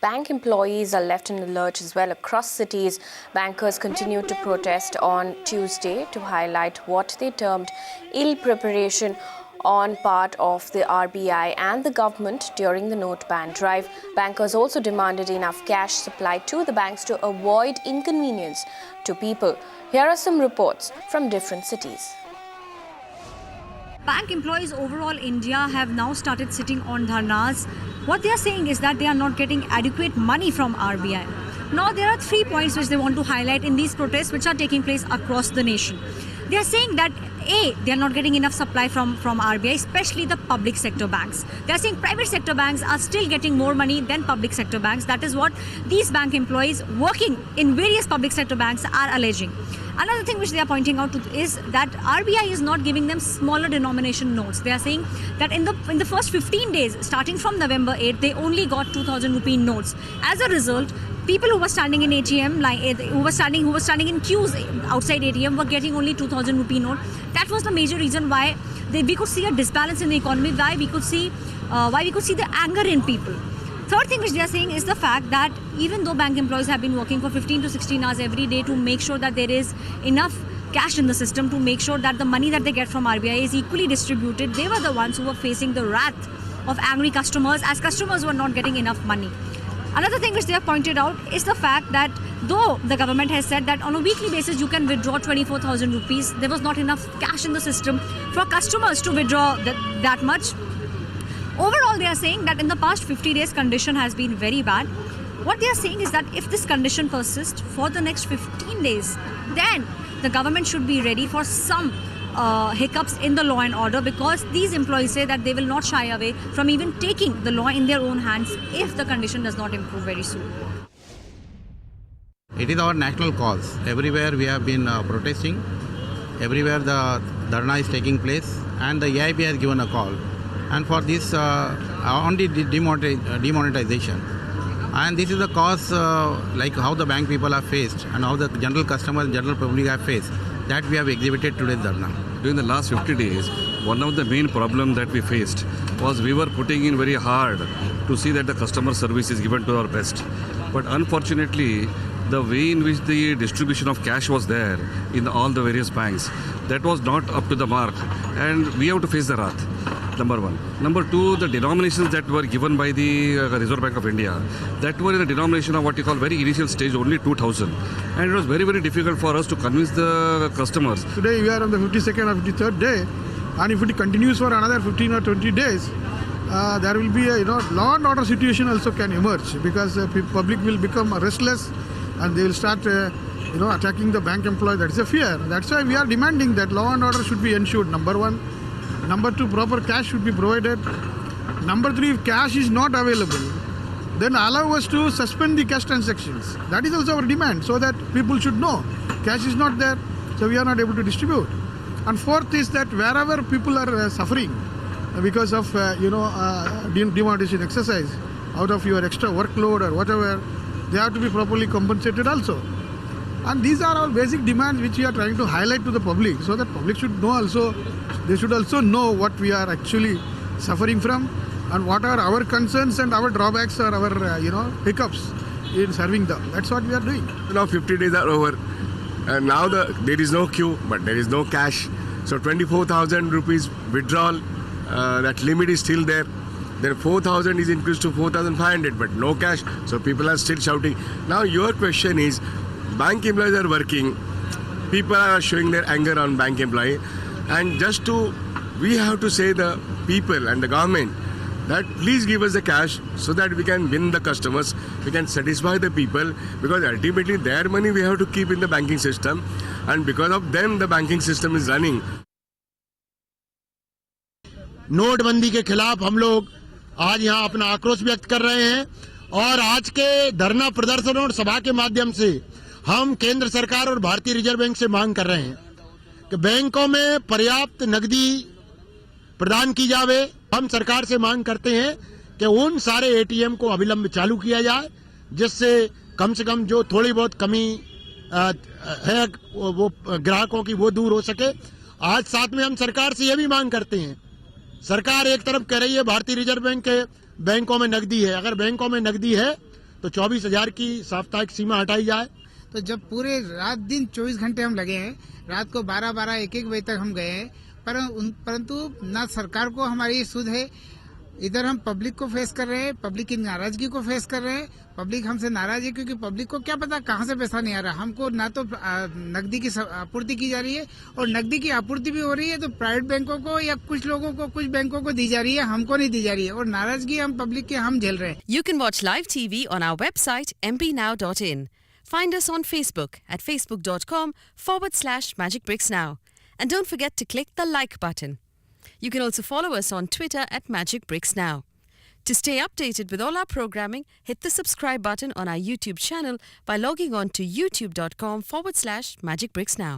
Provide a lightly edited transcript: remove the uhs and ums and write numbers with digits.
Bank employees are left in the lurch as well across cities. Bankers continued to protest on Tuesday to highlight what they termed ill preparation on part of the RBI and the government during the note ban drive. Bankers also demanded enough cash supplied to the banks to avoid inconvenience to people. Here are some reports from different cities. Bank employees overall India have now started sitting on dharnas. What they are saying is that they are not getting adequate money from RBI. Now there are 3 points which they want to highlight in these protests which are taking place across the nation. They are saying that A, they are not getting enough supply from RBI, especially the public sector banks. They are saying private sector banks are still getting more money than public sector banks. That is what these bank employees working in various public sector banks are alleging. Another thing which they are pointing out is that RBI is not giving them smaller denomination notes. They are saying that in the first 15 days, starting from November 8th, they only got 2,000 rupee notes. As a result, people who were standing in ATM, who were standing in queues outside ATM, were getting only 2,000 rupee note. That was the major reason why we could see a disbalance in the economy. Why we could see the anger in people. Third thing which they are saying is the fact that even though bank employees have been working for 15 to 16 hours every day to make sure that there is enough cash in the system, to make sure that the money that they get from RBI is equally distributed, they were the ones who were facing the wrath of angry customers, as customers were not getting enough money. Another thing which they have pointed out is the fact that though the government has said that on a weekly basis you can withdraw 24,000 rupees, there was not enough cash in the system for customers to withdraw that much. Overall, they are saying that in the past 50 days, condition has been very bad. What they are saying is that if this condition persists for the next 15 days, then the government should be ready for some hiccups in the law and order, because these employees say that they will not shy away from even taking the law in their own hands if the condition does not improve very soon. It is our national cause. Everywhere we have been protesting. Everywhere the dharna is taking place, and the EIB has given a call. And for this only demonetization. And this is the cause, like how the bank people are faced and how the general customers, general public are faced, that we have exhibited today's dharna. During the last 50 days, one of the main problems that we faced was we were putting in very hard to see that the customer service is given to our best. But unfortunately, the way in which the distribution of cash was there in all the various banks, that was not up to the mark, and we have to face the wrath. Number one. Number two, the denominations that were given by the Reserve Bank of India, that were in the denomination of what you call very initial stage, only 2,000. And it was very, very difficult for us to convince the customers. Today we are on the 52nd or 53rd day, and if it continues for another 15 or 20 days, there will be a law and order situation also can emerge, because public will become restless and they will start attacking the bank employee. That is a fear. That's why we are demanding that law and order should be ensured, number one. Number two, proper cash should be provided. Number three, if cash is not available, then allow us to suspend the cash transactions. That is also our demand, so that people should know cash is not there, so we are not able to distribute. And fourth is that wherever people are suffering because of demonetization exercise, out of your extra workload or whatever, they have to be properly compensated also. And these are our basic demands which we are trying to highlight to the public, so that public should know also. They should also know what we are actually suffering from and what are our concerns and our drawbacks or our hiccups in serving them. That's what we are doing. Now 50 days are over, and now there is no queue, but there is no cash. So 24,000 rupees withdrawal, that limit is still there. Then 4,000 is increased to 4,500, but no cash. So people are still shouting. Now your question is, bank employees are working, people are showing their anger on bank employee, and we have to say the people and the government that please give us the cash so that we can win the customers, we can satisfy the people, because ultimately their money we have to keep in the banking system, and because of them the banking system is running. नोटबंदी के खिलाफ हम लोग आज यहाँ अपना आक्रोश व्यक्त कर रहे हैं, और आज के धरना प्रदर्शन और सभा के माध्यम से हम केंद्र सरकार और भारतीय रिजर्व बैंक से मांग कर रहे हैं कि बैंकों में पर्याप्त नकदी प्रदान की जावे। हम सरकार से मांग करते हैं कि उन सारे एटीएम को अविलंब चालू किया जाए, जिससे कम से कम जो थोड़ी बहुत कमी है वो ग्राहकों की वो दूर हो सके। आज साथ में हम सरकार से यह भी मांग करते हैं, सरकार एक तरफ कह रही है भारतीय रिजर्व बैंक के बैंकों में नकदी है, अगर बैंकों में नकदी है तो 24,000 की साप्ताहिक सीमा हटाई जाए। तो जब पूरे रात दिन 24 घंटे हम लगे हैं, रात को 12-12, 1-1 बजे तक हम गए हैं, परंतु ना सरकार को हमारी सुध है। इधर हम पब्लिक को फेस कर रहे हैं, पब्लिक की नाराजगी को फेस कर रहे हैं। पब्लिक हमसे नाराज है क्योंकि पब्लिक को क्या पता कहाँ से पैसा नहीं आ रहा। हमको ना तो नकदी की आपूर्ति की जा रही है, और नकदी की आपूर्ति भी हो रही है तो प्राइवेट बैंकों को या कुछ लोगों को, कुछ बैंकों को दी जा रही है, हमको नहीं दी जा रही है, और नाराजगी हम पब्लिक की हम झेल रहे हैं। You can watch live TV on our website mpnow.in. Find us on Facebook at facebook.com/magicbricksnow. And don't forget to click the like button. You can also follow us on Twitter at Magic Bricks Now. To stay updated with all our programming, hit the subscribe button on our YouTube channel by logging on to youtube.com/magicbricksnow.